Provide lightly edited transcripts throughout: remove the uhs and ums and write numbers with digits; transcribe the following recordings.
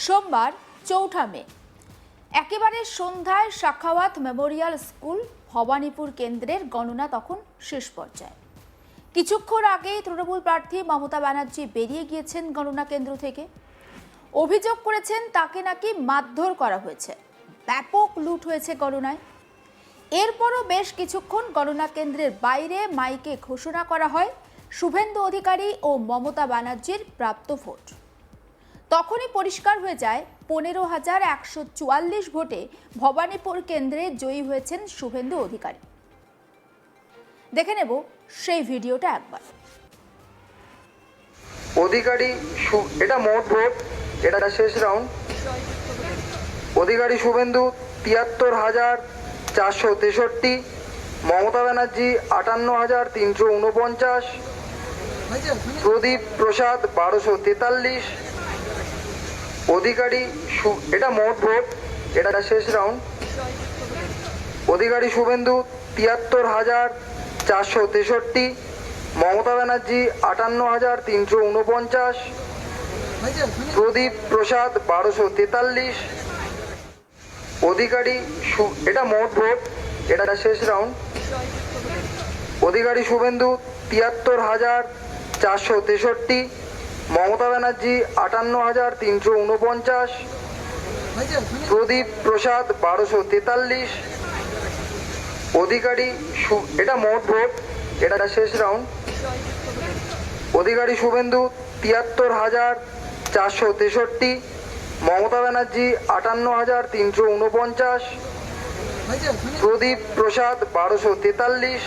সোমবার ৪ঠা মে একেবারে সন্ধ্যায় সাখাওয়াত মেমোরিয়াল স্কুল ভবানীপুর কেন্দ্রের গণনা তখন শেষ পর্যায়ে। কিছুক্ষণ আগেই তৃণমূল প্রার্থী মমতা ব্যানার্জি বেরিয়ে গিয়েছেন গণনা কেন্দ্র থেকে। অভিযোগ করেছেন তাকে নাকি মারধর করা হয়েছে, ব্যাপক লুট হয়েছে গণনায়। এরপরও বেশ কিছুক্ষণ গণনা কেন্দ্রের বাইরে মাইকে ঘোষণা করা হয় শুভেন্দু অধিকারী ও মমতা ব্যানার্জির প্রাপ্ত ভোট। তখনই পরিষ্কার হয়ে যায় 15,144 ভোটে ভবানীপুর কেন্দ্রে জয়ী হয়েছেন শুভেন্দু অধিকারী। দেখে নেব সেই ভিডিওটা একবার। অধিকারী এটা মোট ভোট, এটা শেষ রাউন্ড। অধিকারী শুভেন্দু 73,463, মমতা ব্যানার্জি 58,349, প্রদীপ প্রসাদ 1243। অধিকারী এটা মোট ভোট, এটা শেষ রাউন্ড। অধিকারী শুভেন্দু 73,463, মমতা ব্যানার্জি 58,349, প্রদীপ প্রসাদ 1243। অধিকারী এটা মোট ভোট, এটা শেষ রাউন্ড। অধিকারী শুভেন্দু 73,463, মমতা ব্যানার্জি 58,349, প্রদীপ প্রসাদ 1243। অধিকারী এটা মোট ভোট, এটা শেষ রাউন্ড। অধিকারী শুভেন্দু 73,463, মমতা ব্যানার্জি 58,349, প্রদীপ প্রসাদ 1243।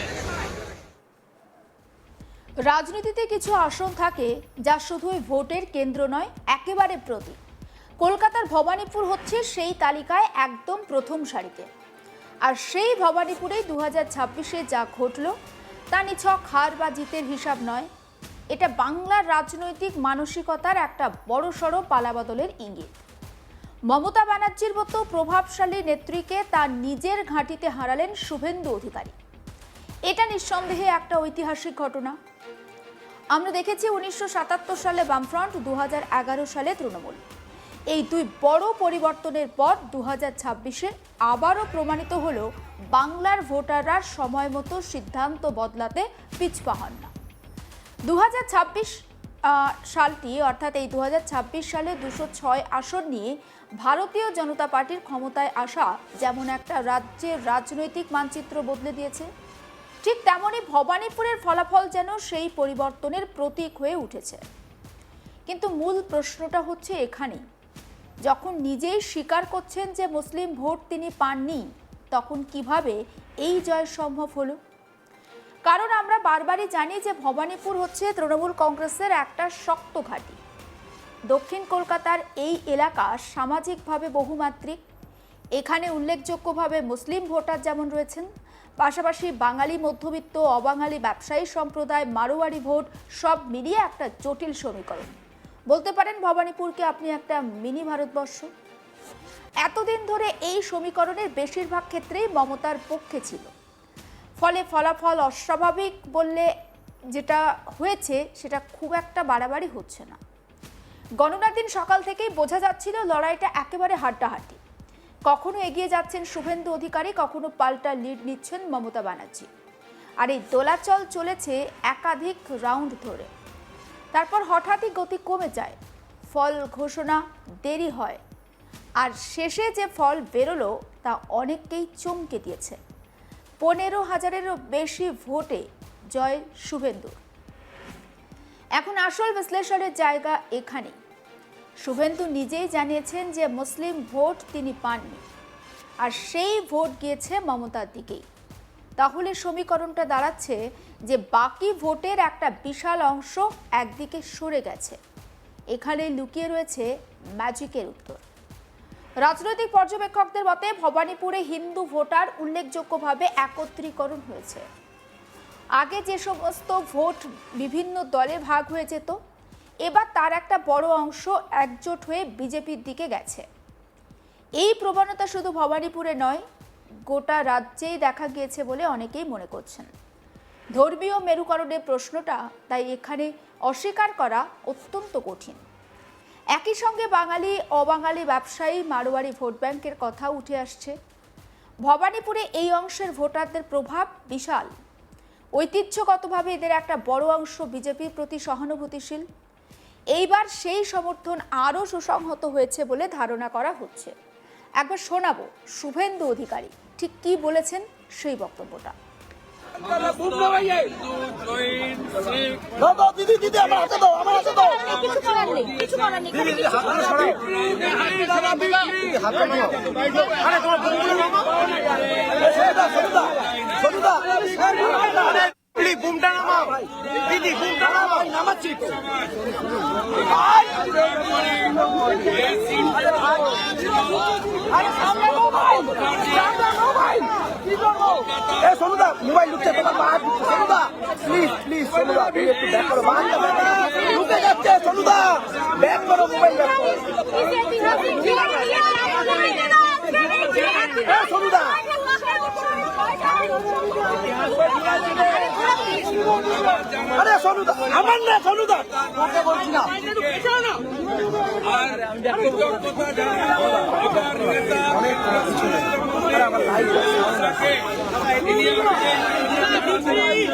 রাজনীতিতে কিছু আসন থাকে যা শুধুই ভোটের কেন্দ্র নয়, একেবারে প্রতীক। কলকাতার ভবানীপুর হচ্ছে সেই তালিকায় একদম প্রথম সারিতে। আর সেই ভবানীপুরেই 2026-এ যা ঘটল তা নিছক হার বা জিতের হিসাব নয়, এটা বাংলার রাজনৈতিক মানসিকতার একটা বড়সড় পালাবদলের ইঙ্গিত। মমতা ব্যানার্জির মতো প্রভাবশালী নেত্রীকে তার নিজের ঘাঁটিতে হারালেন শুভেন্দু অধিকারী। এটা নিঃসন্দেহে একটা ঐতিহাসিক ঘটনা। আমরা দেখেছি 1977 সালে বামফ্রন্ট, 2011 সালে তৃণমূল। এই দুই বড় পরিবর্তনের পর 2026-এ আবারও প্রমাণিত হলো বাংলার ভোটাররা সময় মতো সিদ্ধান্ত বদলাতে পিছপা হন না। 2026 সালটি অর্থাৎ এই 2026 সালে 206 আসন নিয়ে ভারতীয় জনতা পার্টির ক্ষমতায় আসা যেমন একটা রাজ্যের রাজনৈতিক মানচিত্র বদলে দিয়েছে, ঠিক তেমনই ভবানীপুরের ফলাফল যেন সেই পরিবর্তনের প্রতীক হয়ে উঠেছে। কিন্তু মূল প্রশ্নটা হচ্ছে এখানেই, যখন নিজেই স্বীকার করছেন যে মুসলিম ভোট তিনি পাননি, তখন কিভাবে এই জয় সম্ভব হলো? কারণ আমরা বারবারই জানি যে ভবানীপুর হচ্ছে তৃণমূল কংগ্রেসের একটা শক্ত ঘাঁটি। দক্ষিণ কলকাতার এই এলাকা সামাজিকভাবে বহুমাত্রিক। এখানে উল্লেখযোগ্যভাবে মুসলিম ভোটার যেমন রয়েছেন, পাশাপাশি বাঙালি মধ্যবিত্ত, অবাঙালি ব্যবসায়ী সম্প্রদায়, মারোয়ারি ভোট, সব মিলিয়ে একটা জটিল সমীকরণ। বলতে পারেন ভবানীপুরকে আপনি একটা মিনি ভারতবর্ষ। এতদিন ধরে এই সমীকরণের বেশিরভাগ ক্ষেত্রেই মমতার পক্ষে ছিল। ফলে ফলাফল অস্বাভাবিক বললে যেটা হয়েছে সেটা খুব একটা বাড়াবাড়ি হচ্ছে না। গণনার দিন সকাল থেকেই বোঝা যাচ্ছিল লড়াইটা একেবারে হাড্ডাহাড্ডি। কখনো এগিয়ে যাচ্ছেন শুভেন্দু অধিকারী, কখনো পাল্টা লিড নিচ্ছেন মমতা ব্যানার্জি। আর এই দোলাচল চলেছে একাধিক রাউন্ড ধরে। তারপর হঠাৎই গতি কমে যায়, ফল ঘোষণা দেরি হয়, আর শেষে যে ফল বেরোলো তা অনেককেই চমকে দিয়েছে। 15,000-এরও বেশি ভোটে জয় শুভেন্দুর। এখন আসল বিশ্লেষণের জায়গা এখানেই। শুভেন্দু নিজেই জানিয়েছেন যে মুসলিম ভোট তিনি পাননি, আর সেই ভোট গিয়েছে মমতার দিকেই। তাহলে সমীকরণটা দাঁড়াচ্ছে যে বাকি ভোটের একটা বিশাল অংশ একদিকে সরে গেছে। এখানেই লুকিয়ে রয়েছে ম্যাজিকের উত্তর। রাজনৈতিক পর্যবেক্ষকদের মতে ভবানীপুরে হিন্দু ভোটার উল্লেখযোগ্যভাবে একত্রীকরণ হয়েছে। আগে যে সমস্ত ভোট বিভিন্ন দলে ভাগ হয়ে যেত, এবার তার একটা বড় অংশ একজোট হয়ে বিজেপির দিকে গেছে। এই প্রবণতা শুধু ভবানীপুরে নয়, গোটা রাজ্যেই দেখা গিয়েছে বলে অনেকেই মনে করছেন। ধর্মীয় মেরুকরণের প্রশ্নটা তাই এখানে অস্বীকার করা অত্যন্ত কঠিন। একই সঙ্গে বাঙালি অবাঙালি ব্যবসায়ী মারোয়ারি ভোট ব্যাংকের কথা উঠে আসছে। ভবানীপুরে এই অংশের ভোটারদের প্রভাব বিশাল। ঐতিহ্যগতভাবে এদের একটা বড় অংশ বিজেপির প্রতি সহানুভূতিশীল। এইবার সেই সমর্থন আরও সুসংহত হয়েছে বলে ধারণা করা হচ্ছে। একবার শোনাবো শুভেন্দু অধিকারী ঠিক কি বলেছেন সেই বক্তব্যটা। सोनूदा मोबाइल लुकছে তোমার বাদ সোনুদা প্লিজ প্লিজ সোনুদা একটু ব্যাক করো বাদ লুকে যাচ্ছে সোনুদা ব্যাক করো মোবাইল ব্যাক করো সোনুদা আরে সোনুদা আমার না সোনুদা ওকে বলছি না আর কথা জানা আমার নেতা আমার লাইভ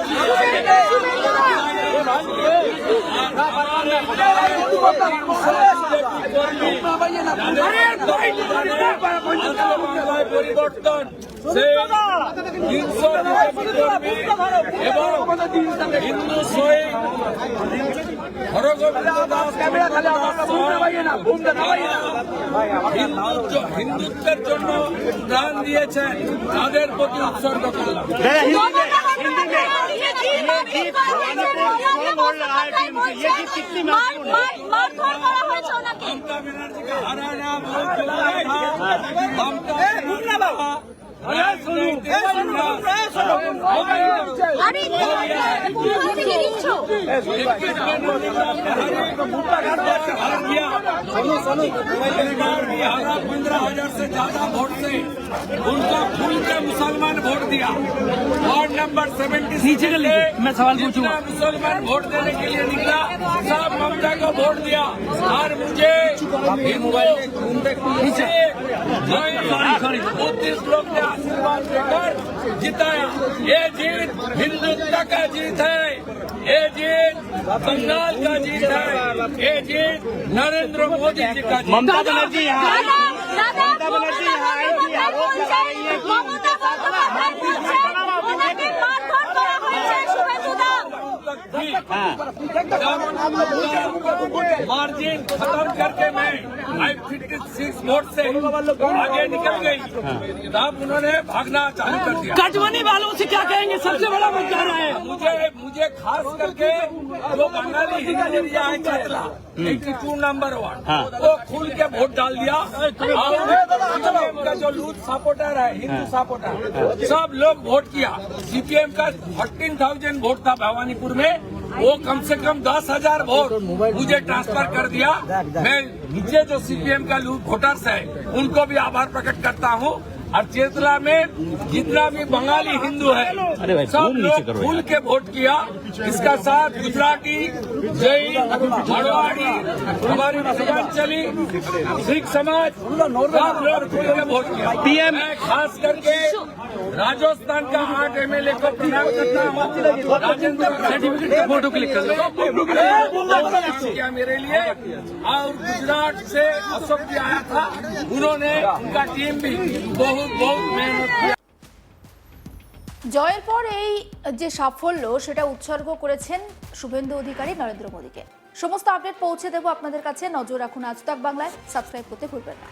পরিবর্তন হিন্দু শহীদ হরগোবিন্দ দাস হিন্দুত্বের জন্য প্রাণ দিয়েছেন তাদের প্রতি উৎসর্গ করলাম। মমতা ব্যানার্জিকে হারানা हरा 15,000 से ज्यादा वोट से उनको खुल के मुसलमान वोट दिया। वार्ड नंबर 76 मैं सवाल पूछूंगा मुसलमान वोट देने के लिए निकला सब ममता को वोट दिया और मुझे बुद्धिस्ट लोग ने आशीर्वाद देकर जिताया। ये जीत हिंदुत्व का जीत है, ये जीत बंगाल का जीत है, ये जीत नरेंद्र मोदी जी का जीत। ममता बनर्जी यहाँ ममता बनर्जी यहाँ आई थी आरोप लगा रही है मार्जिन खत्म करके मैं 556 वोट से आगे निकल गई तब उन्होंने भागना चालू कर दिया। गजवानी वालों से क्या कहेंगे? सबसे बड़ा मुद्दा है मुझे खास करके जो बंगाली हिंदू एरिया है केरला 82 नंबर 1 वो खुल के वोट डाल दिया और सीपीएम का जो लूथ सपोर्टर है हिंदू सपोर्टर सब लोग वोट किया। सीपीएम का 14,000 वोट था भवानीपुर में, वो कम से कम 10,000 वोट मुझे ट्रांसफर कर दिया। मैं नीचे जो सीपीएम का लूथ वोटर्स है उनको भी आभार प्रकट करता हूँ और चेतला में जितना भी बंगाली हिंदू है सब लोग खुल के वोट किया। इसका साथ गुजराती, जैन, मारवाड़ी, हमारी पूर्वांचली, सिख समाज सब लोग खुल के वोट किया। पीएम खास करके राजस्थान का 8 MLA को प्रणाम करता हूँ। राजेंद्र सर्टिफिकेट का फोटो क्लिक कर किया मेरे लिए और गुजरात से अशोक जी आया था, उन्होंने उनका टीम भी बहुत मेहनत किया। জয়ের পর এই যে সাফল্য সেটা উৎসর্গ করেছেন শুভেন্দু অধিকারী নরেন্দ্র মোদীকে। সমস্ত আপডেট পৌঁছে দেব আপনাদের কাছে। নজর রাখুন আজ তাক বাংলায়, সাবস্ক্রাইব করতে ভুলবেন না।